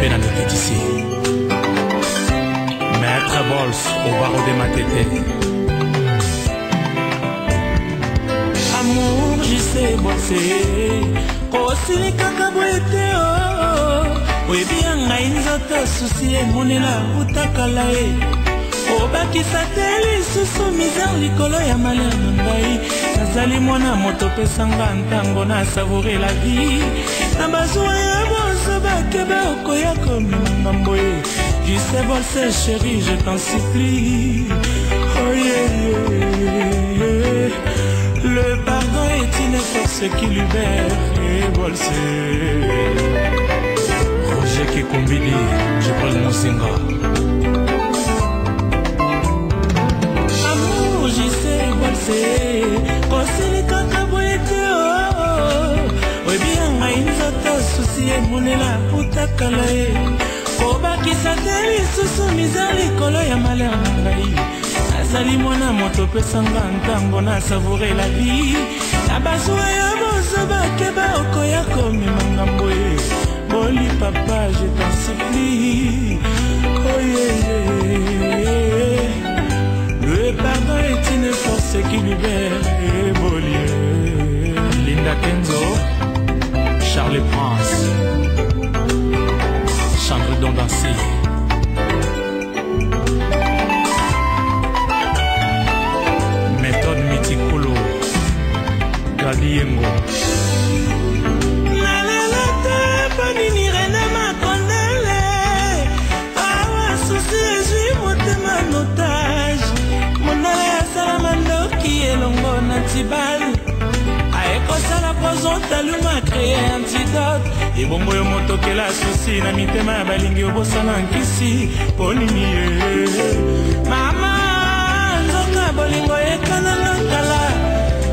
Benano Kitisi Maître Bols au barreau de Matete. Amour, j'y sais bosser. Kosili kaka boete oh. Oui bien ngainzota souci et monela utakala e. Obakisa teli susu misère likolo ya malheur ngai. Nazali mwana moto pesanga ntango na savourer la vie. Na bazwa ya boso bakeba okoya komimanga mboye. Je sais bolser chérie, je t'en supplie. Oh yeah, yeah. Le pardon est une force qui libère et bolser. Roger qui combine, je prends mon singa. Amour, j'y sais bolser. Kosili kaka boete oh. Oui bien, ngainzota souci et monela utakala e. Obakisa teli susu misère likolo ya malheur ngai. Nazali mwana moto pesanga ntango na savourer la vie. Na bazwa ya boso bakeba okoya komimanga mboye. Boli papa, je t'en supplie. Oh yeah, yeah. Le pardon est une force qui libère et Bolier. Linda Kenzo, Charles Prince, Chandredon Dancy. Méthode Mitikolo, Gadi Yengo. Aekosala poison taluma créer antidote. Ebombo yo moto kela souci na mitema balingi obosana nkisi ponini mama nzoka bolingo ekana lokala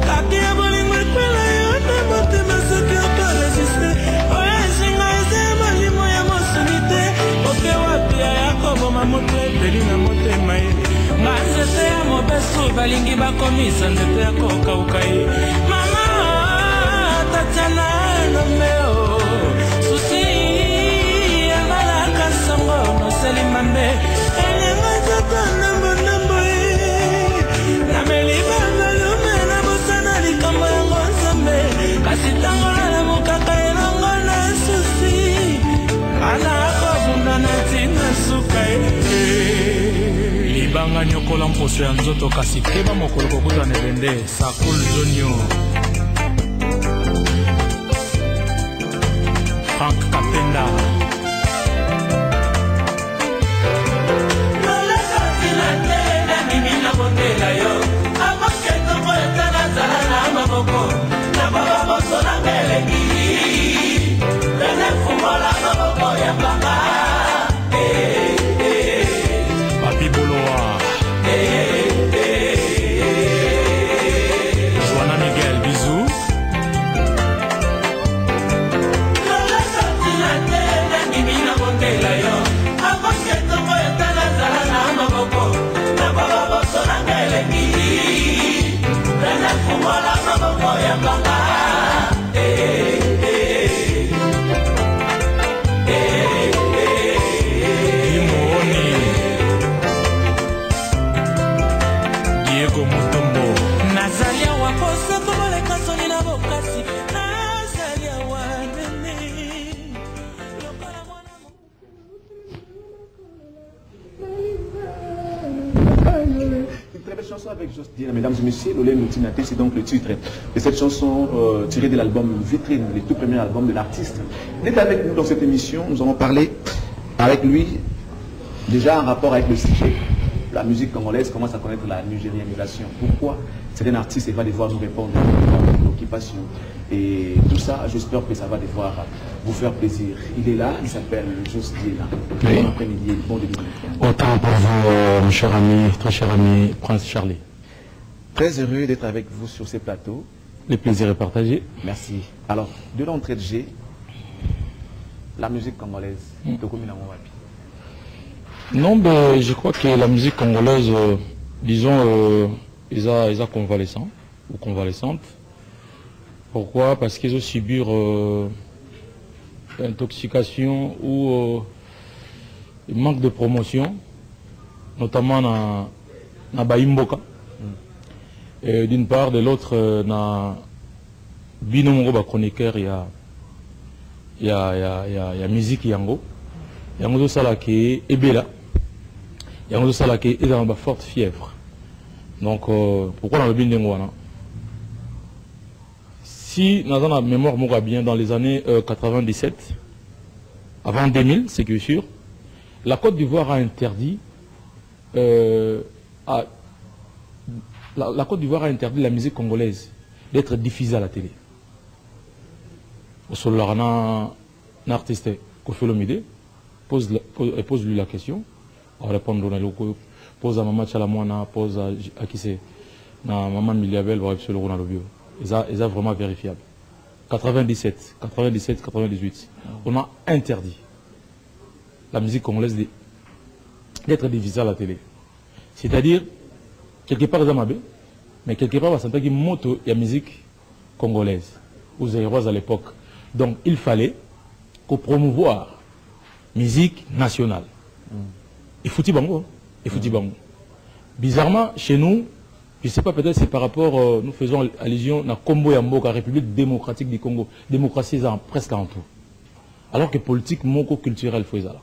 kaki ya bolingo ekwela yo na motema soki okoresiste oyo esinga eze molimo ya mosunite oke wapia ya koboma moto ebeli na motema ye nzete ya mobesu balingi bakomisa nzete ya kokauka ye mama tatiana nomeo susi ya malaka songo noseli mambe elenga nzoto nambo ye nameli bangalume na bosana likambo yango nzambe kasi ntango nalamukaka elongo na susi ana akobunda na ntina suka ye Libanga nyokola mposo ya nzoto kasi keba mokolo kokuta nebende Sakul Zonyo Frank Kapenda Lola katina tena mimi na botela yo Amoketo mweta na zala na maboko Na baba boso na melengi Tene fumola maboko ya baba Papi Boloa Joana Miguel, bisous. Lola Satina tena mimi na bondela yo Amoketo mweta na zala na maboko Na baba boso na melengi Tene fumola maboko ya baba Chanson avec Josdien, mesdames et messieurs, Lolé Moutinate, c'est donc le titre de cette chanson tirée de l'album Vitrine, le tout premier album de l'artiste. Il est avec nous dans cette émission, nous allons parler avec lui déjà en rapport avec le sujet. La musique congolaise commence à connaître la nigérianisation. Pourquoi? C'est un artiste qui va devoir nous répondre à nos occupations. Et tout ça, j'espère que ça va devoir vous faire plaisir. Il est là, il s'appelle Josdien. Oui. Bon après-midi, bon début de week-end. Autant pour vous, mon cher ami, très cher ami, Prince Charlie. Très heureux d'être avec vous sur ces plateaux. Le plaisir est partagé. Merci. Alors, de l'entrée de G, la musique congolaise, Non, ben, je crois que la musique congolaise, disons, ils ont convalescent ou convalescente. Pourquoi? Parce qu'ils ont subi intoxication ou Il manque de promotion, notamment dans Baimboka. D'une part, de l'autre, dans Binomoro chroniqueur, il y a musique Yango. Yango Sala qui est Ebela. Yango Sala qui est dans une forte fièvre. Donc, pourquoi dans le Bindengwana? Si nous avons la mémoire bien dans les années 97, avant 2000, c'est que sûr, la Côte d'Ivoire a interdit la Côte d'Ivoire a interdit la musique congolaise d'être diffusée à la télé. Au sol, un artiste, Kofi Olomide, pose-lui la question. On répond pose à Maman Chalamouana, pose à qui c'est, Maman Miliabel, va sur le Rona Lobio. Ils sont vraiment vérifiables. 97, 98, on a interdit la musique congolaise d'être diffusée à la télé. C'est-à-dire, quelque part, mais quelque part, on qu'il moto la musique congolaise, aux Zaïrois à l'époque. Donc, il fallait qu'on promouvoir musique nationale. Et fouti bango. Bizarrement, chez nous, je ne sais pas, peut-être c'est par rapport, nous faisons allusion à Combo Yamboka, République démocratique du Congo. Démocratie presque en tout. Alors que politique, moko culturelle, faut ça.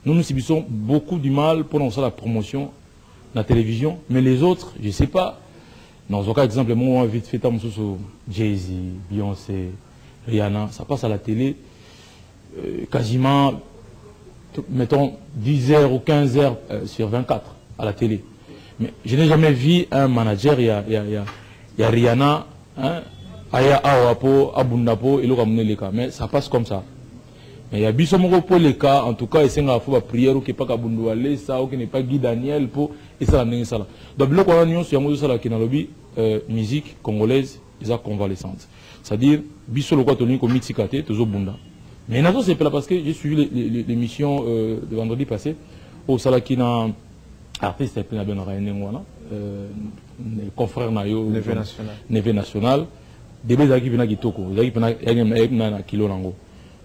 Nous subissons beaucoup du mal pour lancer la promotion la télévision, mais les autres, je ne sais pas. Dans aucun exemple, moi, vite fait, Jay-Z, Beyoncé, Rihanna, ça passe à la télé quasiment, mettons, 10 heures ou 15 heures sur 24 à la télé. Mais je n'ai jamais vu un manager, il y a Rihanna, Aya Awapo, Abundapo, et le cas. Mais ça passe comme ça. Mais il y a Bissomoko pour les cas, en tout cas, il y a une prière qui n'est pas Kabundouale, ça, qui n'est pas Guy Daniel, pour, et ça, ça. Donc, le Coran, c'est un ça qui est dans le musique congolaise, ils sont convalescentes. C'est-à-dire, Bissomoko quoi, Tony, comme Mitsikate, toujours Bunda. Mais c'est pas parce que j'ai suivi l'émission de vendredi passé, au Salakina, artiste, et puis, confrère Nayo, Neve National, des bébés qui viennent à Kitoko, ils viennent à Kilo Nango.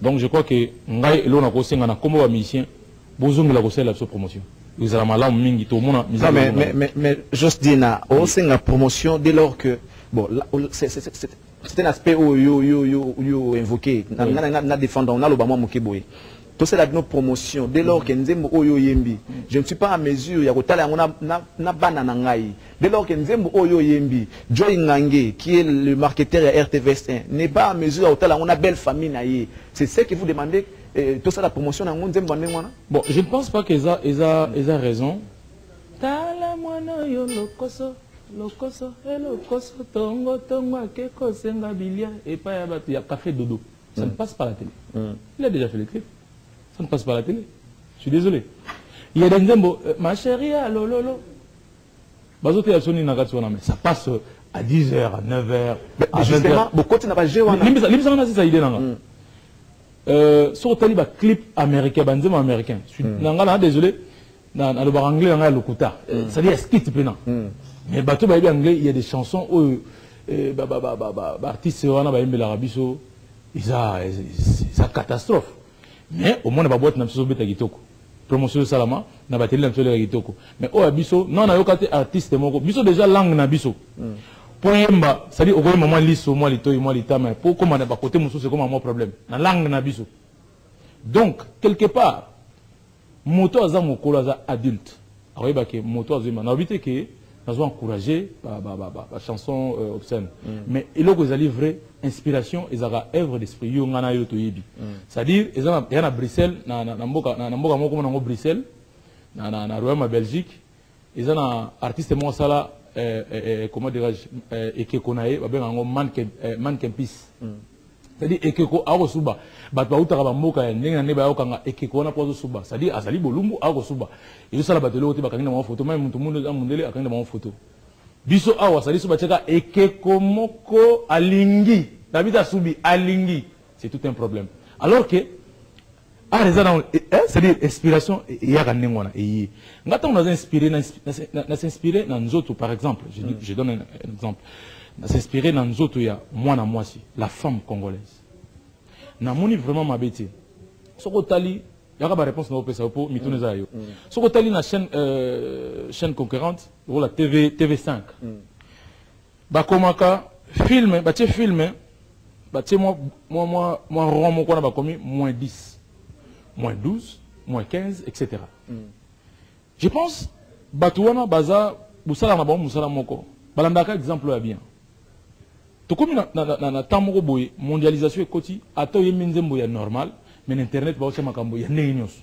Donc je crois que ngai lo na kosenga na kombo ba musicien bozongi la kosela la promotion. Vous avez malamu mingi to mona mais juste dina o senga promotion dès lors que bon c'est un aspect où yo invoqué na défendant na lo ba moi mokeboye. Tout c'est la promotion dès lors que nzembo oyo yembi je ne suis pas à mesure ya kotala na bana na ngai dès lors que nzembo oyo yembi Joy Ngange qui est le marketeur à RTVS1 n'est pas à mesure ya kotala on a belle famille na ye c'est ce que vous demandez tout ça la promotion na nzembo ndengwana. Bon, je ne pense pas qu'ils a raison. Tala mwana yo lokoso tongo akeko senga bilia et pas ya batu ya café dodo. Ça ne passe pas à la télé. Il a déjà fait le clip. Ça ne passe pas à la télé. Je suis désolé. Il y a des gens, ma chérie, lolo. Ça passe à 10h, à 9h. Mais justement, beaucoup de n'a joué. Sur le clip américain, américain. Désolé, dans le bar anglais, on a le kuta. C'est-à-dire, skit maintenant. Mais bateau anglais, il y a des chansons où artistes ils ont catastrophe. Mais au moins, on a boîte de Gitoko. Promotion de Salama, on a télé de Gitoko. Mais au Abisso, non, on a eu artiste Moko. Bisso déjà langue na Bisso. Pour Yemba, c'est-à-dire au moment lisso, moi lito, moi litama. Pour comment on a pas côté Moussou, c'est comme un problème. La langue na Bisso. Donc, quelque part, moto aza mokolo aza adulte. Alors, il y a moto aza on a évité que nous avons encouragé la chanson obscène. Mais il y a une vraie inspiration, il y a une œuvre d'esprit. C'est-à-dire, il y a à Bruxelles, dans Bruxelles, dans Royaume Belgique, il y a un artiste Monsala, comment dirais-je, Ekekonae, Mannequin Peace. C'est-à-dire, Ekeko, Arosuba, Batouta Moka, Nenga Kanga, Ekeko, Suba. C'est-à-dire, Azali Bolumbu, Arosuba. Il y a la batterie qui est en photo, même tout le monde a mon photo. Biso Awa, ça dit Suba Tcheka, Ekeko Moko Alingi. David Asubi, Alingi. C'est tout un problème. Alors que, c'est-à-dire, inspiration, il y a un nengwana. Nous avons inspiré dans nous autres, par exemple, je donne un exemple. Nous avons inspiré dans nous autres, il y a moi, la femme congolaise. Nous avons vraiment ma bêtise. Ce que tu y a pas réponse na opesa pour mitune za yo soko tali na chaîne concurrente la TV5 ba komaka film ba tie film ba tie moi rond moko na ba komi -10 -12 -15 etc. Je pense batouana baza busala na ba musala moko balandaka exemple ya bien to comme na temps moko boye mondialisation ekoti ato yeminzembo ya normal mais internet ba osema kambo ya nenyos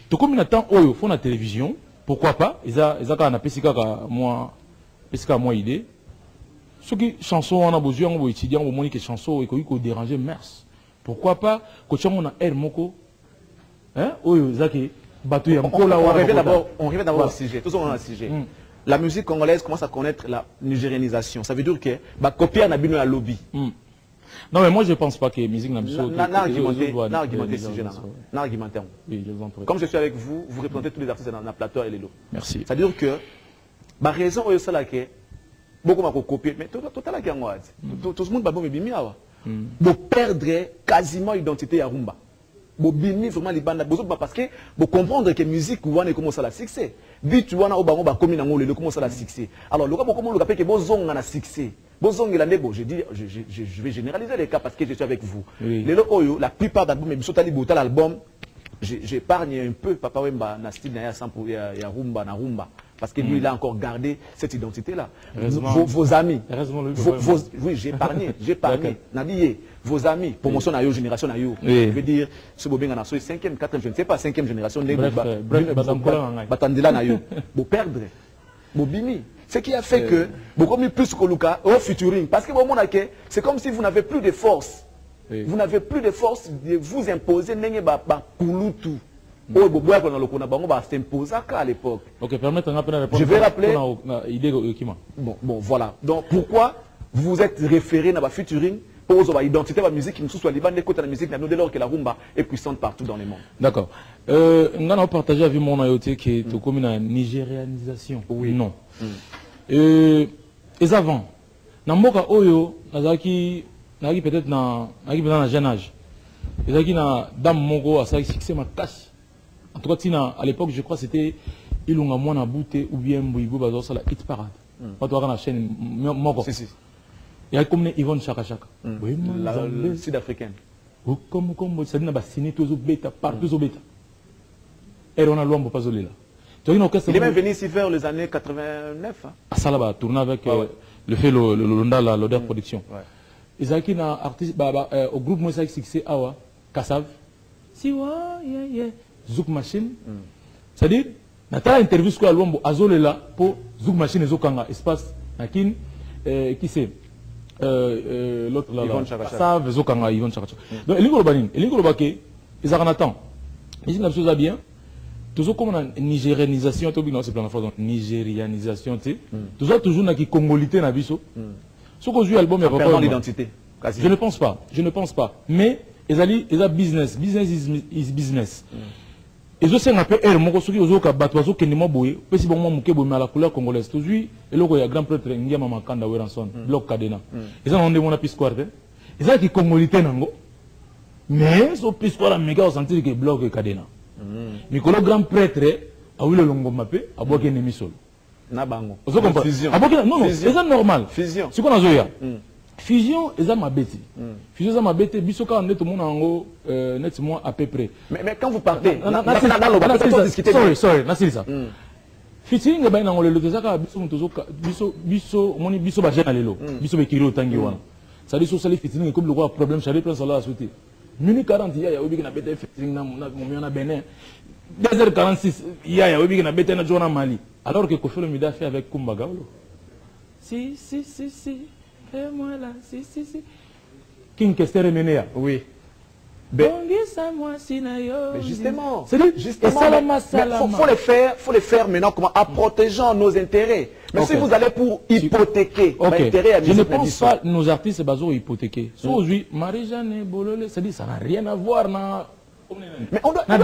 to comme na temps oyo fona télévision pourquoi pas eza ka na pesika ka moi idée ce qui chanson on a besoin on étudier on monique chanson et ko déranger mers pourquoi pas ko chango na air moko hein oyo zaki batou ya mkola on revient d'abord au sujet tous on a un sujet la musique congolaise commence à connaître la nigérianisation. Ça veut dire que bah copier na bino ya lobby. Non mais moi je pense pas que la musique n'a argumenté. Oui, comme je suis avec vous, vous représentez tous les artistes dans la plateau et les lots. Merci. Ça veut dire que bah raison au ça là que beaucoup m'a copier mais tout la gango tout le monde ba bon bimi awa. Bo perdre quasiment identité à Rumba. Bobini vraiment les bandes parce que vous comprendre que musique ou on commence à la succès but wana au bango ba komi na ngolo commence à la succès alors le comment le capé que bozonga na succès bozonga la nebo je dis je vais généraliser les cas parce que je suis avec vous les oyo la plupart d'albums mais bisotali botal album j'épargne un peu papa wemba na style na ya sample ya rumba na rumba parce que lui il a encore gardé cette identité là vos amis oui j'ai épargné nabié vos amis promotion na yo génération na yo je veux dire ce bobenga na so 5e 4e je ne sais pas 5e génération batandela na yo bo perdre bo bini ce qui a fait que beaucoup plus que Luka au featuring parce que moment que c'est comme si vous n'avez plus de force vous n'avez plus de force de vous imposer nenge ba kulutu à l'époque. Ok, permettez-moi de répondre. Je vais rappeler. Bon, voilà. Donc, pourquoi vous vous êtes référé à la featuring pour votre identité, la musique qui nous soit liban, les côtés de la musique, dès lors que la rumba est puissante partout dans le monde. D'accord. On a partagé avec mon ayoté qui est comme une nigérianisation. Oui. Non. Et avant, dans Mboka Oyo, Nazaki peut-être dans un jeune âge. Nazaki na dame Mongo a ça succès ma casse. En tout cas, à l'époque, je crois que c'était Ilunga Mwana Bouté ou bien Mbouigo Bazo, c'est la hit parade. Pas toi, la chaîne Moko. Il y a comme Yvonne Chaka Chaka. La sud-africaine. Comme ça dit, signé tous les bêta, partout aux bêta. Et on a l'homme pour pas zoler là. Il est même venu ici vers les années 89. À Salaba, tourné avec le fait l'odeur production. Ils ont qui un artiste au groupe Moi Succès Awa, Kassav. Siwa, yeah. Zouk Machine, c'est-à-dire, Natala interview sur l'album Azole là pour Zouk Machine et Zokanga espace Nakin qui c'est l'autre là ça Zokanga Yvonne Chaka. Donc Elingo Banin, Elingo Bake, ils en attendent. Ici la chose à bien. Toujours comme une nigérianisation, tout bien c'est plein de fois donc nigérianisation, tu sais. Toujours na qui congolité na biso. Ce qu'on joue album est pas l'identité. Je ne pense pas. Mais ils ont business is business. Et aussi, on appelle R. Mokosuki, aux autres, Batouazo, Kenima Boye, Pessi Bon Mouké Boye, à la couleur congolaise. Toujours, et là, il y a grand prêtre, Ngia Mamakanda, Weranson, Bloc Kadena. Ils ont demandé mon piscoire. Ils ont qui congolité Nango. Mais, ce piscoire, méga, on sentit que Bloc Kadena. Mais quand le grand prêtre, a eu le longo mappé, a boire un émisol. Nabango. Fusion. Non, c'est normal. Fusion. C'est qu'on a joué. Fusion, ils ont ma bête. Fusion, ils ont ma bête. Bisoka, on est tout le monde en haut, net moi à peu près. Mais quand vous partez, sorry, c'est ça. Featuring, ben on le désaka biso moni biso ba jeune lelo, biso be kiro tangi wana. Ça dit so sali featuring comme le roi problème chalé prend ça là à souhaiter. Minute 40 il y a obi na bête featuring na mon Benin. 2h46 il y a obi na bête na Jona Mali. Alors que Kofi Olomide fait avec Kumba Gawlo. Si. Et moi là, si. King Kester Menea. Oui. Mais justement, faut les faire maintenant comment en protégeant nos intérêts. Mais si vous allez pour hypothéquer l'intérêt à je ne pense pas nos artistes basés hypothéqués. Aujourd'hui, Marie-Jeanne Bololé, ça dit ça n'a rien à voir na. Mais on doit quand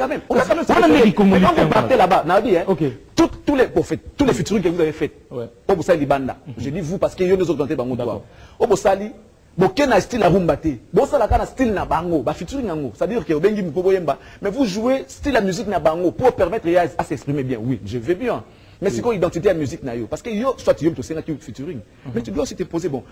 même. On vous partez là-bas, Nabi, tous les featuring que vous avez fait. Au Boussali Banda. Je dis vous parce qu'il y a des autres dans le Bangou. Au Boussali, Boké na style à rumba té. Bon ça la kana style na bango, ba featuring nango. C'est-à-dire que obengi mpobo yemba, mais vous jouez style la musique na bango pour permettre à s'exprimer bien. Oui, je vais bien. Mais c'est quoi l'identité à la musique na yo? Parce que yo soit tu sais na qui featuring. Mais tu dois aussi te poser bon.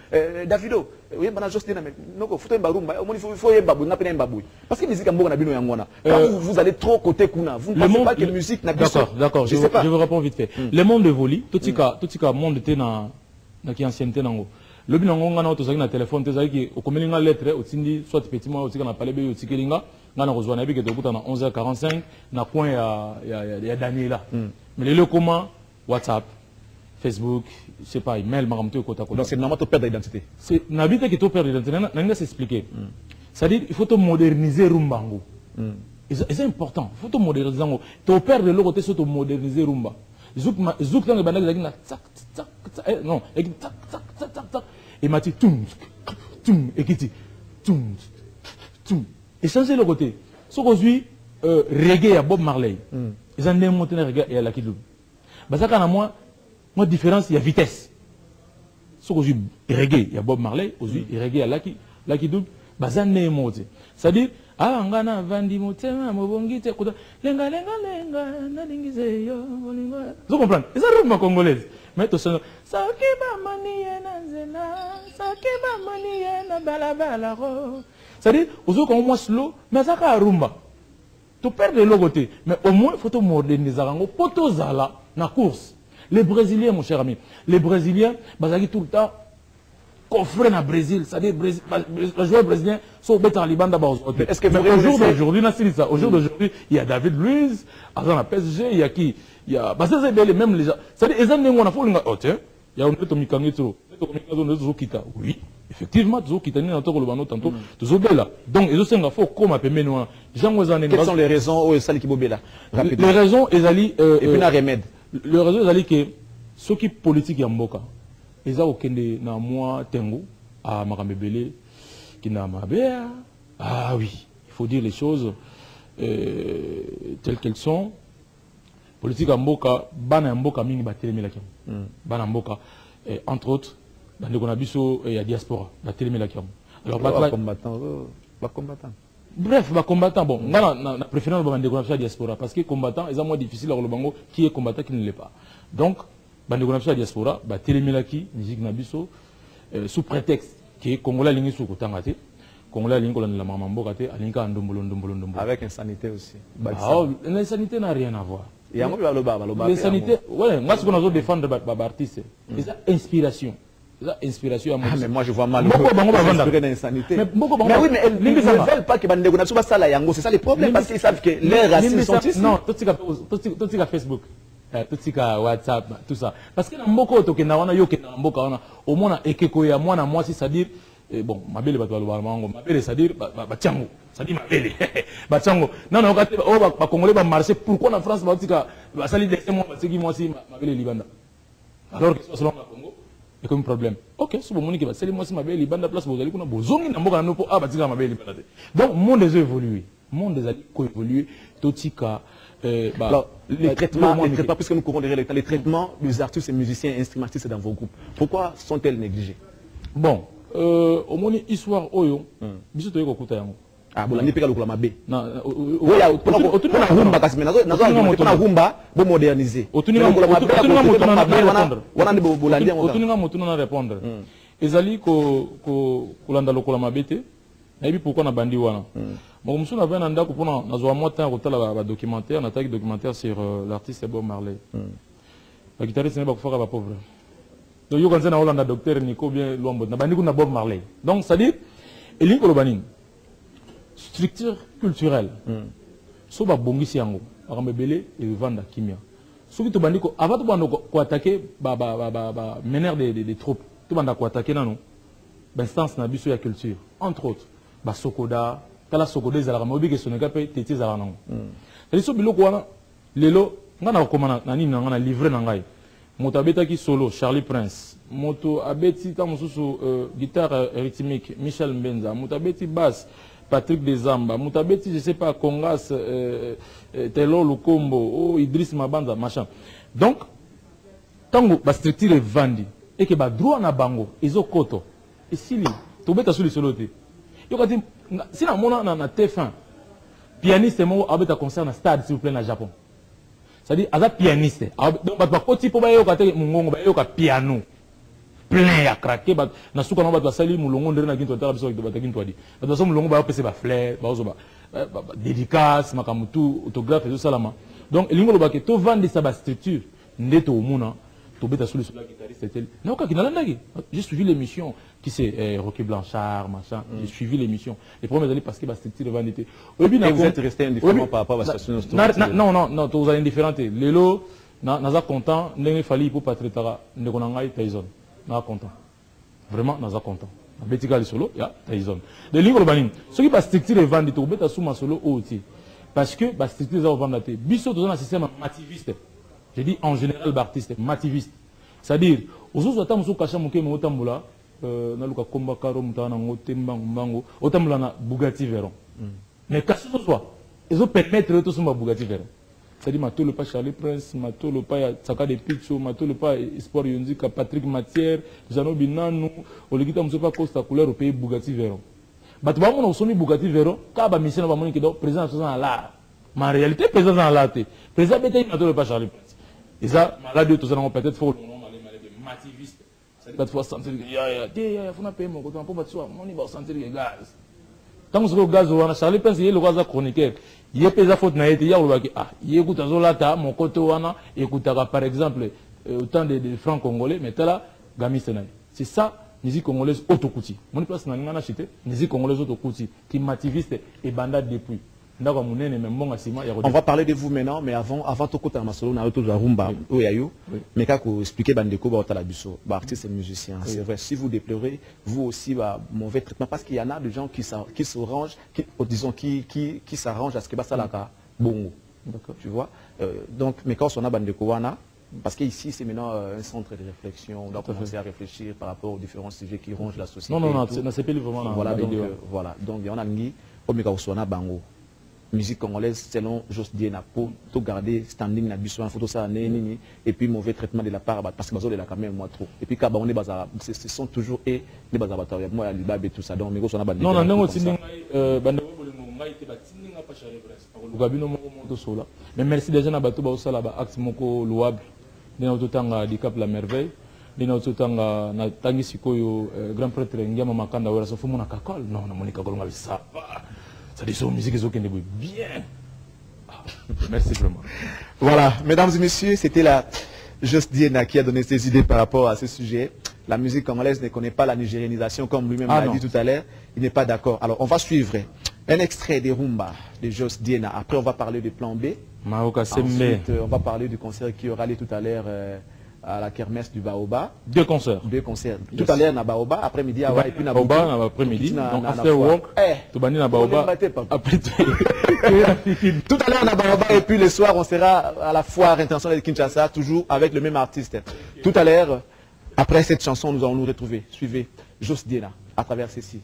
Davido, oui bana juste na noko futo yemba rumba, au moins il faut yemba bu na pena yemba bu. Parce que musique ambo na bino yangwana. Quand vous allez trop côté kuna, vous ne pensez pas que la musique na biso. D'accord, je vous réponds vite fait. Le monde évolue, tout tika monde té na qui ancienneté nango. Le binango ngana otozaki na téléphone tezaki ki okomeli nga lettre otindi soit petit moi otika na palebe otikelinga ngana kozwa na bike tokuta na 11h45 na coin ya Daniela. Mais le comment WhatsApp, Facebook, je sais pas, email maramto kota kota. Donc c'est normalement to perdre l'identité. C'est nabite qui to perdre l'identité. Nanga s'expliquer. C'est-à-dire il faut te moderniser rumbango. C'est important. Il faut te moderniser rumbango. To perdre le côté sur te moderniser rumba. Zouk dans le banal de la tac tac non et tac tac tac tac tac et m'a dit tum tum et qui dit tum tum et changer le côté ce qu'aujourd'hui reggae à Bob Marley ils ont monté le reggae et à la Kidou bah ça quand à moi différence il y a vitesse ce qu'aujourd'hui reggae il y a Bob Marley aujourd'hui reggae à la Kidou bah ça n'est monté c'est-à-dire ah ngana vandi motema mobongi te kuda lenga nalingize yo bolingo vous comprenez c'est un rythme congolais mais to sono sakiba maniye na nzela sakiba maniye na balabala ro c'est-à-dire ozo comme moi slow mais ça ka rumba to perdre le côté mais au moins faut to moderniser rango poto zala na course les brésiliens mon cher ami les brésiliens bazaki tout le temps coffre na Brésil, c'est-à-dire les joueurs brésiliens sont bêtes en Liban d'abord. Est-ce que au jour d'aujourd'hui, au jour d'aujourd'hui, il y a David Luiz, à la PSG, il y a qui, il y a, parce que c'est bien les mêmes les gens. C'est-à-dire les gens on a fait oh tiens, il y a un peu de mikangetro, oui, effectivement, toujours qui tenait dans le tantôt, toujours là. Donc ils ont fait comme appelé nous. Quelles sont les raisons où ça qui bobela? Les raisons, ils allaient et puis un remède. Le raison, ils allaient que ceux qui politiques en Mboka. Et ça, na moi tengo à Marambébélé, qui n'a ma belle. Ah oui, il faut dire les choses telles qu'elles sont. Politique en Mboka, bana Mboka mingi batelemi la kiam. Bana Mboka, entre autres, dans le Gonabiso et la diaspora, batelemi la kiam. Alors, combattant. Bref, combattant, bon, on a préféré la diaspora parce que combattant, c'est moins difficile à le bango qui est combattant qui ne l'est pas. Donc, la diaspora, télémélaki, musique nabiso, sous prétexte que Congolais lingi sous kotangate, Congolais lingi la mamambo kate, alinka ndombolo. Avec insanité aussi. L'insanité n'a rien à voir. Il y a un l'insanité, ouais, moi ce qu'on a défendre l'artiste, c'est inspiration. Inspiration à moi. Mais moi je vois mal l'insanité. Mais oui, mais ils ne veulent pas que Bandegona soit ça là, c'est ça le problème parce qu'ils savent que les racines sont ici. Non, tout ce qu'a Facebook. Tout ce qui est WhatsApp, tout ça. Parce que dans beaucoup de gens, au moins, moi, c'est-à-dire, bon, ma belle, c'est-à-dire, c'est-à-dire ma belle. Non, non, on Congolais va marcher. Pourquoi en France, va salir des mois, c'est qui moi aussi, ma belle Libanda. Alors que selon le Congo, il y a comme problème. Ok, c'est bon, qui va salir moi aussi, ma belle Libanda, place, vous allez qu'on a besoin d'un mot, ah, bah, ma belle Libanda. Donc, le monde des évolué. Le monde des évolué, tout ce alors, les traitements, puisque nous courons les traitements des artistes et musiciens et instrumentistes dans vos groupes, pourquoi sont-elles négligées? Bon, au moins, histoire, oyo, biso toye kokuta yango. Ah, bon, on n'est pas le club B. Non, oui, on a rumba, bon moderniser. Répondre. Ezali ko landa lokola mabete. Et pourquoi on a bandi wana? Bon, monsieur n'a pas un anda pour nous avoir moins de temps à documentaire, on attaque documentaire sur l'artiste Bob Marley. La guitariste n'est pas pour faire pauvre. Donc, il y a un Hollande docteur Nico bien Lombo, n'a bandi qu'on a Bob Marley. Donc, ça dit, et l'incolobaning, structure culturelle. So ba bongi siango, arambebele et vendre kimia. So qui te bandi ko, avant de bandi ko attaquer, mener des troupes, tout bandi ko attaquer non, instance n'a biso ya culture, entre autres. Ba Sokoda, kala Sokoda ezalaka mobi ke soneka pe tete ezalaka nango. C'est-à-dire biloko wana lelo ngana rekomana na nini ngana livrer na ngai. Moto abetaki solo Charlie Prince, moto abeti ta mosusu guitare rythmique Michel Mbenza, moto abeti basse Patrick Desamba, moto abeti je sais pas Congas Telo Lukombo, oh Idriss Mabanda machin. Donc tango ba structure vandi et que ba droit na bango ezokoto. Et si tu beta sur le solo te. Yo quand si na mona na TF1 pianiste mo abeta concert na stade s'il vous plaît na Japon. C'est-à-dire aza pianiste. Donc ba koti po ba yo ka te mungongo ba yo ka piano. Plein ya craquer ba na suka no ba sali mulongo ndere na kinto tara biso ba kinto di. Ba so mulongo ba pese ba fleur ba zo ba dédicace makamutu autographe et tout ça là. Donc elingo lo ba ke to vendre sa ba structure ndeto omuna. J'ai suivi l'émission qui c'est Rocky Blanchard, machin. J'ai suivi l'émission. Les premiers années parce que bah, c'était devant l'été. Et vous êtes resté indifférent par rapport à la situation. Non, tous les indifférents. Les lots, nous content. Nous fallait pour pas traiter nous connaissons Tyson. Nous content. Vraiment, nous content. Betika le solo, ya Tyson. Les lignes urbaines. Ce qui va structurer les ventes, tu peux sous ma solo aussi. Parce que bah structurer les ventes, biso dans un système mativiste. Je dis en général, artiste, mativiste. C'est-à-dire, aux autres, on a caché mon kémo, otamboula, na luka komba karo mutana ngote mbango, otamboula na Bugatti Veyron. Mais caché ce soit, ils ont permettre tout sur ma Bugatti Veyron. C'est-à-dire, mato le pas Charlie Prince, mato le pas Saka de Picho, mato le pas Sport Yonzika, Patrick Matière, Jano Binano, Oligita Moussa Costa couleur au pays Bugatti Veyron. Bah tu vas mon au Bugatti Veyron, car bah mission va monique donc présent à l'art. Mais en réalité, présent dans l'art, présent bétail mato le pas Charlie Prince. Et ça, malade, tout ça, peut-être faut le mativiste. C'est-à-dire qu'il faut sentir que il faut payer mon côté, on peut pas sentir le gaz. Tant que le gaz, on a Charlie Prince, il y a le gaz chroniqueur. Il y a des fautes, il y a il écoute à Zolata, mon côté, il écoute par exemple autant de francs congolais, mais là, Gami Sénaï. C'est ça, musique congolaise autocouti. Mon place n'a rien acheté, musique congolaise autocouti, qui mativiste et bandade depuis. On va parler de vous maintenant, mais avant tout côté masolo na auto za rumba oyayo, mais quand vous expliquez bandeko ba otala biso, ba artiste et musicien, c'est vrai. Si vous déplorez, vous aussi ba mauvais traitement parce qu'il y en a des gens qui s'arrangent, qui s'arrangent à ce que ba salaka bongo. D'accord, tu vois. Donc mais quand on a bandeko wana, parce qu'ici c'est maintenant un centre de réflexion, on doit commencer à réfléchir par rapport aux différents sujets qui rongent la société. Non, c'est pas vraiment. Voilà, donc il y en a ngi omeka osona bango. Musique congolaise selon Jos Diena pour tout garder standing na biso en photo ça et puis mauvais traitement de la part parce que bazo de la quand même moi trop et puis quand on est bazar ce sont toujours et les bazar moi ya libab et tout ça donc mais on a bandé non non tindinga bande bolingo ngai te batindinga pa Charlie Prince lugabino moko moto sola mais merci déjà na bato ba osala ba acte moko louable dina otanga di Cap la Merveille dina otanga na tangi sikoyo grand prêtre Ngiama Makanda wala so fumo na kakol non na monika kolonga ça va. Ça dit, musique est bien. Merci vraiment. Voilà, mesdames et messieurs, c'était la Just Diena qui a donné ses idées par rapport à ce sujet. La musique congolaise ne connaît pas la nigérianisation, comme lui-même l'a dit tout à l'heure. Il n'est pas d'accord. Alors, on va suivre un extrait des Rumba de Just Diena. Après, on va parler de Plan B. Ensuite, on va parler du concert qui aura lieu tout à l'heure à la kermesse du Baoba. Deux concerts. Tout à l'heure, na Baoba, après-midi, et puis na Baoba, après-midi, donc after work, tout bani na Baoba, après tout à l'heure, na Baoba, et puis le soir, on sera à la foire internationale de Kinshasa, toujours avec le même artiste. Tout à l'heure, après cette chanson, nous allons nous retrouver. Suivez Jos Diena à travers ceci.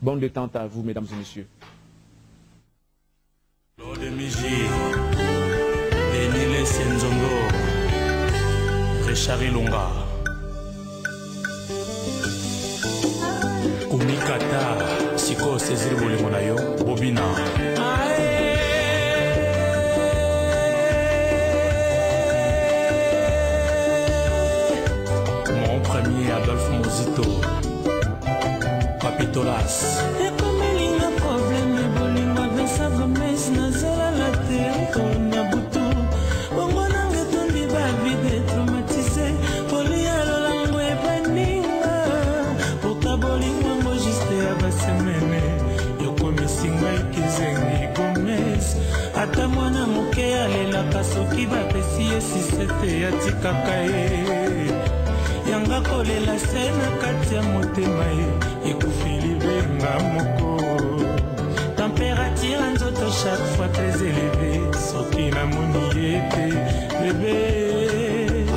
Bonne détente à vous, mesdames et messieurs. Richard Ilunga Kumikata Siko César Bolimonayo Bobina Mon premier Adolphe Mozito Papitolas ata mwana moke alelaka soki bapesi ye sisete ya tikaka ye yanga kolela se na kati ya motema ye ekufili benga moko température nzoto chaque fois très élevée soki namoni ye te bébé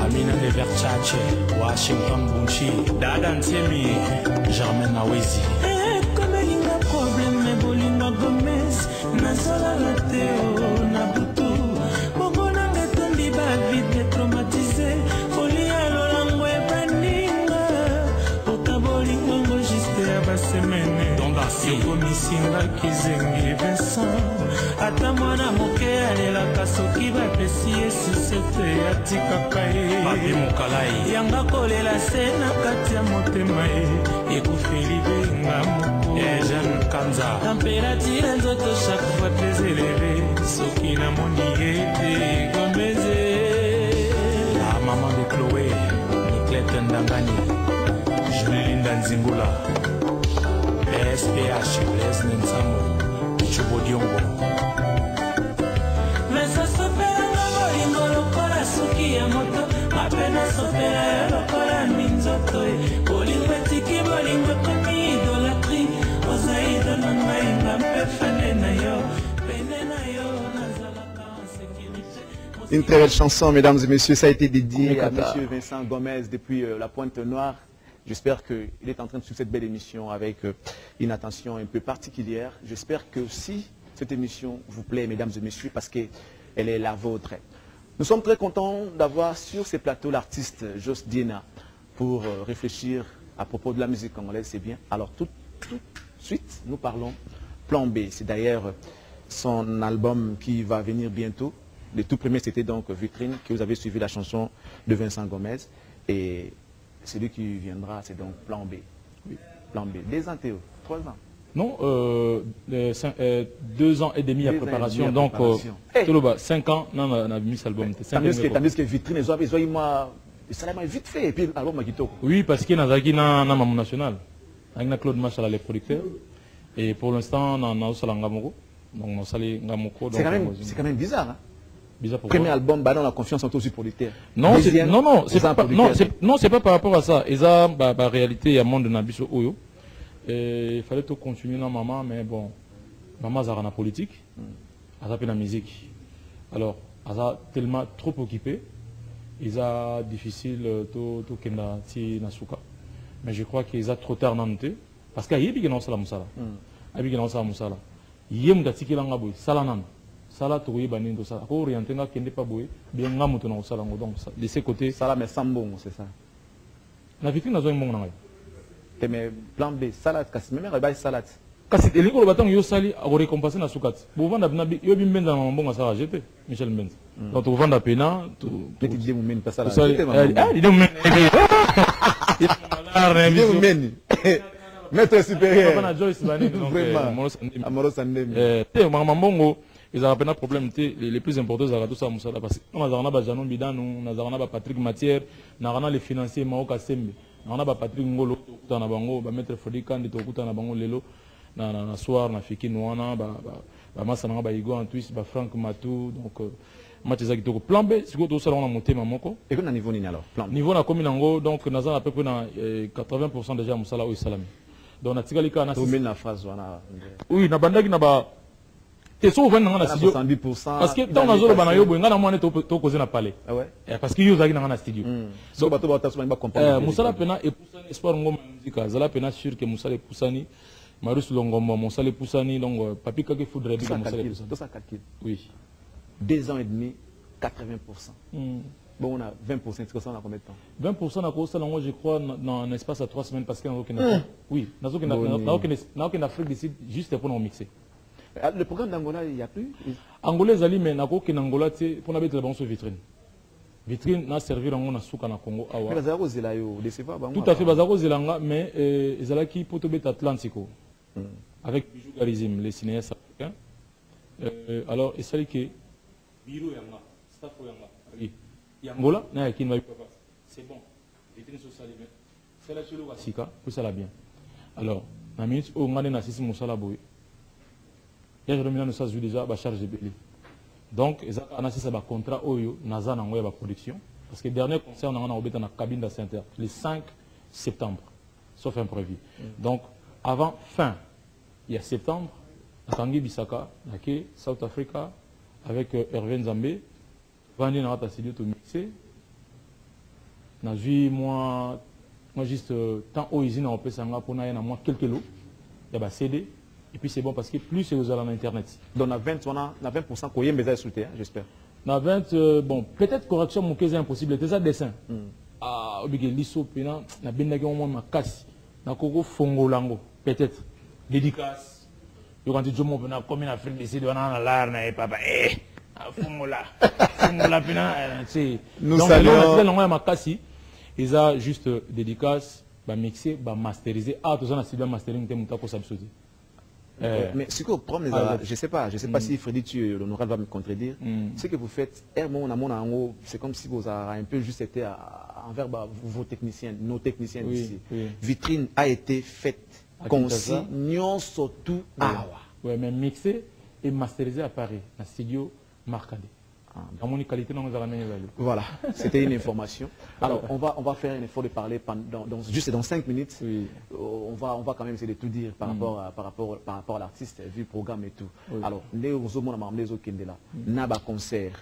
Amina de Versace Washington Bunchi Dada Nsemi Germaine Awezi komelinga problème bolinga Gomez nazola la teo na butu bongona ngatondi ba vide traumatisé folie alolango ebaninga okabolingo juste ya baseme merci. yokomisingaki zengi Vincent ata mwana moke alelaka soki bapesi ye susete atikaka ye Mokalai yanga kolela se na kati ya motema ye ekufeli benga moko Jeanne Kanza température nzoto chaque fois très élevée soki namoni ye te gomeze la maman de Chloé Niclette Ndangani Julinda Nzingula SPH Blaise Nzamo Chubo Diongo mesa sopelanga bolingo lokola suki ya moto mapena sopela lokola minzoto bolingo etiki bolingo ekomi idolatri ozaida na ngai nga mpe fane na yo pene na yo nazalaka en sécurité. Une très belle chanson, mesdames et messieurs, ça a été dédié à M. Vincent Gomez depuis la Pointe Noire. J'espère qu'il est en train de suivre cette belle émission avec une attention un peu particulière. J'espère que si cette émission vous plaît, mesdames et messieurs, parce qu'elle est la vôtre. Nous sommes très contents d'avoir sur ces plateaux l'artiste Jos Diena pour réfléchir à propos de la musique congolaise, c'est bien. Alors tout de suite, nous parlons Plan B. C'est d'ailleurs son album qui va venir bientôt. Le tout premier, c'était donc Vitrine, que vous avez suivi la chanson de Vincent Gomez. Et celui qui viendra, c'est donc Plan B. Oui. Plan B. 2 ans, Théo. 3 ans. Non, 2 ans et demi à préparation. Donc, 5 ans, on a mis cet album. Tandis que Vitrine, ils ont moi, ça l'a vite fait. Et puis l'album a quitté. Oui, parce qu'il y a un Mamou National. Il y a Claude Machal, les producteurs. Et pour l'instant, on a aussi Ngamoko. Donc, c'est quand même bizarre. Hein? Premier album, bah, on a confiance en tous les producteurs. Non, c'est pas par rapport à ça. Et ça, la réalité, il y a un monde de Nabiso Oyo. Il fallait tout continuer dans maman, mais bon, maman a la politique, elle a la musique. Alors, elle a tellement trop occupé, il a difficile tout kenda ti nasuka. Mais je crois qu'ils ont trop tard nanté parce qu'il y a des gens qui ont musala. Il y a des gens qui ont musala. Il y a des gens qui ont musala. Salanan. Sala to yi bani do sala. Ko orienté nga kende pas boy, bien nga mutu na sala ngo donc de ces côtés. Sala mais sambon, c'est ça. Na vitrine na zo mbongo na ngai. Mais plan B, salade, kasi même rebai salade. Kasi elingo lo batang yo sali a récompenser na sukati. Bo vanda bina yo bi mbenza na mbongo sala jeté. Michel Mbenza. Donc to vanda pena to petit dé mumeni pas sala. Ah, dé mumeni. Dé mumeni. Maître supérieur. Bana Joyce bani vraiment. Amoro Sandemi. Mama mbongo ils ont un problème les plus importants à tout ça musala parce que on a ba Janon Bidano, on a ba Patrick Matière, on a les financiers Maoka Sembe. On a Patrick Ngolo, on a bango, Maître Fodikan, on a bango lelo, na soir, na fiki noana, masana ba Igo en twist, Franck Matou, donc matizaki toko plan B, c'est tout ça on a monté mamoko. Et qu'on a niveau ni alors plan. Niveau na commune ngo, donc naza à peu près na 80% déjà musala au salami. Donc na tigalika na. Tout la phase wana. Oui, na bandaki na ba. C'est souvent dans la studio. 70%. Parce que tant dans le banayo, on a moins de causer na palais. Ah ouais. Parce qu'il y a dans la studio. Donc bateau bateau ça va comprendre. Moussala pena et poussani espoir ngoma musique. Zala pena sûr que Moussala poussani, Marus Longomba, Moussala poussani, donc papi kake foudre bi Moussala poussani. Tout ça calcul. Oui. 2 ans et demi, 80%. Bon, on a 20%, c'est ça, on a combien de temps 20% à cause de ça, je crois, dans un espace à 3 semaines parce qu'il n'y a aucun Afrique. Oui, dans aucun Afrique décide juste pour nous mixer. Le programme d'Angola, il n'y a plus Angolais, Ali, mais n'a qu'aucun Angola, pour mettre la banque sur vitrine. Vitrine n'a servi en Souka na Congo. Mais Bazaro Zela, tout à fait, Bazaro Zelanga, mais Zela qui peut être Atlantico. Avec Bijou Garizim, les cinéastes africains. Alors, il s'agit que Biro Yanga, Staff Yanga, Yangola, n'a qui ne va pas. C'est bon. Vitrine sur Salimé. C'est la chelo Wasika, tout ça la bien. Alors, la minute où on a un assistant Moussala Boy. Il y a déjà la charge de Béli. Donc, il y a un contrat Oyo, Naza Nangoya la production. Parce que le dernier concert, on a dans la cabine de Saint-Inter, le 5 septembre, sauf imprévu. Donc, avant fin, il y a septembre, à Tanguy Bissaka, à South Africa, avec Hervé Nzambé, Vandi Narata Studio, tout mixé. N'a vu moi juste tant aux usines en Pessanga pour n'avoir moins quelques lots. Il y a CD. Et puis c'est bon parce que plus c'est aux allants Internet. Donc on a 20% qu'on y a besoin de soutien, j'espère. On a 20, bon, peut-être correction, mon cas est impossible. C'est ça dessin. Ah, obligatoire, lisso, pena, na benagi au moins ma casse, na koko fongo lango, peut-être. dédicace. Yo quand tu me pena comme en Afrique du Sud on a l'art na papa fumola pena c'est nous donc saluons c'est longa makasi ils a juste dédicace ba mixer ba masteriser tout ça na sida mastering te mutako sabsoti. Mais ce que vous prenez, je sais pas si Freddy, l'honorable va me contredire. Ce que vous faites, c'est comme si vous avez un peu juste été envers vos techniciens, nos techniciens ici. Vitrine a été faite comme si nous surtout. Oui, mais mixé et masterisé à Paris, dans le studio Marcadé. Dans mon qualité, nous avons voilà, c'était une information. Alors, on va faire un effort de parler juste dans 5 minutes. Oui. On va quand même essayer de tout dire par rapport à l'artiste, vu le programme et tout. Oui. Alors, les Naba concert,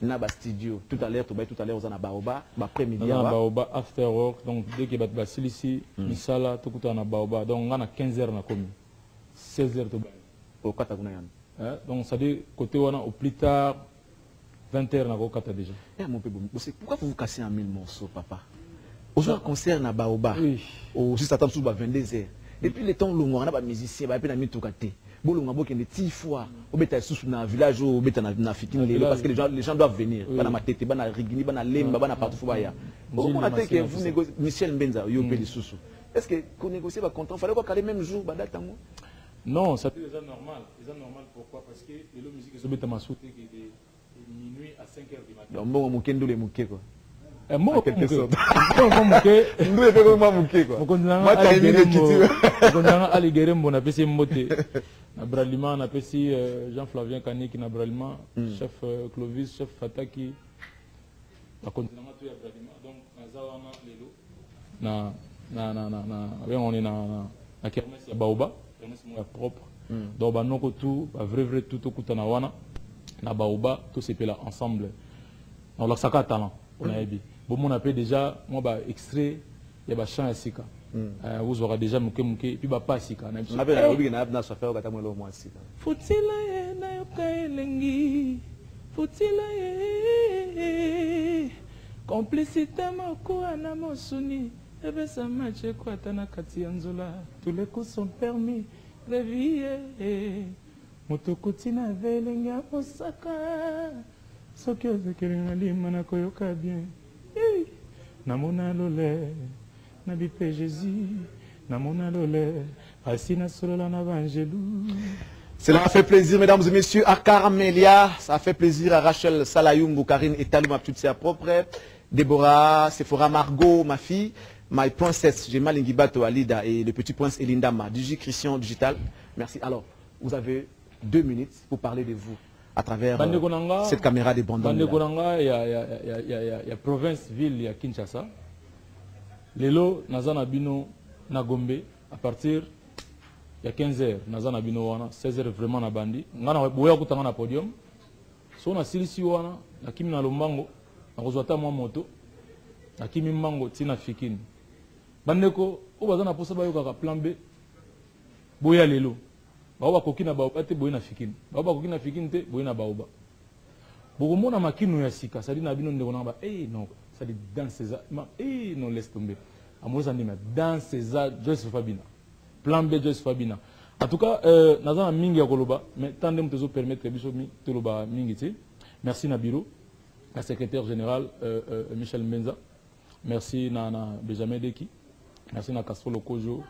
Naba studio. Tout à l'heure, on a Baoba, après-midi. On a Baoba, after work. Donc, dès que vous avez ici, Misala, tout le temps Baoba. Donc, on a 15h na commis. 16h to au Katagunayan. Donc, ça dit côté on a au plus tard 20h na Kata déjà. Pourquoi vous cassez en 1000 morceaux, papa? Aujourd'hui, concert na Baoba. Oui. Au juste attendre sous 22h. Et puis les temps longs, on a pas musicien, on a pas mis tout côté. Bon, on a beaucoup de petits fois. On met sous dans village ou na fitin parce que les gens doivent venir. Bana matete, bana rigini, bana lemba, bana partout baya. On a dit que vous négociez Michel Mbenza, yo peli sous. Est-ce que vous négociez pas content? Fallait quoi caler même jour, badal tango? Non, ça c'est déjà normal. Déjà normal pourquoi? Parce que les musique se mettent à ma sauté qui est minuit à 5h du matin. Donc bon, mukendo les muké quoi. Moi, quelque sorte. Nous devons pas muké quoi. Moi, t'as on a passé Moté. Nabralima, on a passé Jean-Flavien Kani qui Nabralima, chef Clovis, chef Fataki. On continue à tout Nabralima. Donc, on est dans la kermesse ya Baoba. Propre. Donc, bah, nous, tout, vrai, tout, tout, na Baoba, tout c'est là ensemble. On a un talent. On a dit. Bon, on appelle déjà, moi, bah, extrait, il y a un chant à Sika. Vous aurez déjà mouké, puis bah, pas Sika. On appelle la rubrique, on a fait faire au moins Sika. Faut-il na yoka elengi? Faut-il complicité moko na mosuni? Ebe sa match quoi tana kati anzola. Tous les coups sont permis. Réveillé. Motokotina velenga osaka. Soki ozekelinga limana koyoka bien. Namona lole. Nabipe Jésus. Namona lole. Asina solola na bangelou. Cela fait plaisir, mesdames et messieurs, à Carmelia. Ça fait plaisir à Rachel Salayungu, Karine et Talou, ma petite sœur propre. Déborah, Sephora, Margot, ma fille. My Princess, j'ai Malingibato Alida et le petit prince Elindama, Digi Christian Digital. Merci. Alors, vous avez 2 minutes pour parler de vous à travers cette caméra des bandes. Il y a province, ville, il y a Kinshasa. Lelo, Nazana Bino, Nagombe, à partir il y a 15h, Nazana Bino, 16h vraiment na bandi. Ngana boya kutanga na podium. So na silisi wana, na kimi na lombango, na kozwata mwa moto, na kimi mango tina fikini. Bandeko, o bazana posa bayoka ka plan B. Boya lelo. Baoba kokina baoba te boya na fikini. Baoba kokina fikini te boya na baoba. Bokomona makino ya sika, ça dit na bino ndeko na ba non, ça dit dans ces non laisse tomber. Amoza ndima dans ces Joyce Fabina. Plan B Joyce Fabina. En tout cas, nazana mingi ya koloba, mais tandem tezo permettre biso mi toloba mingi ti. Merci Nabiro, la secrétaire générale Michel Mbenza. Merci na Benjamin Deki. Merci na Castro Lokojo.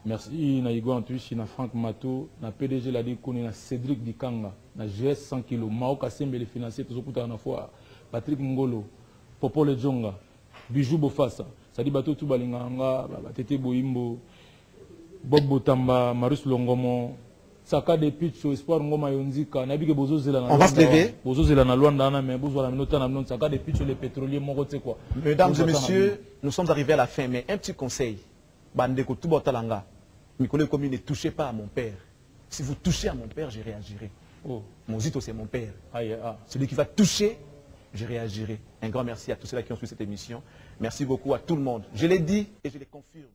Merci na Igor Antuichi, na Franck Mato, na PDG la Dikoni, na Cédric Dikanga, na GS 100 kg, Mao Kassembe les financiers, tout ça na fois, Patrick Ngolo, Popo Le Djonga, Bijou Bofassa, Sadi Bato Tubalinganga, Tete Boimbo, Bob Botamba, Marus Longomo, Saka de Picho, Espoir Ngoma Yonzika, Nabike Bozo Zelana. On va se lever. Bozo Zelana Luanda, mais Bozo la Minota Namnon, Saka de Picho, les pétroliers, Morote quoi. Mesdames et messieurs, nous sommes arrivés à la fin, mais un petit conseil. Bandeko Tubotalanga, Nicolas Commune, ne touchez pas à mon père. Si vous touchez à mon père, je réagirai. Oh. Mon zito, c'est mon père. Celui qui va toucher, je réagirai. Un grand merci à tous ceux qui ont suivi cette émission. Merci beaucoup à tout le monde. Je l'ai dit et je le confirme.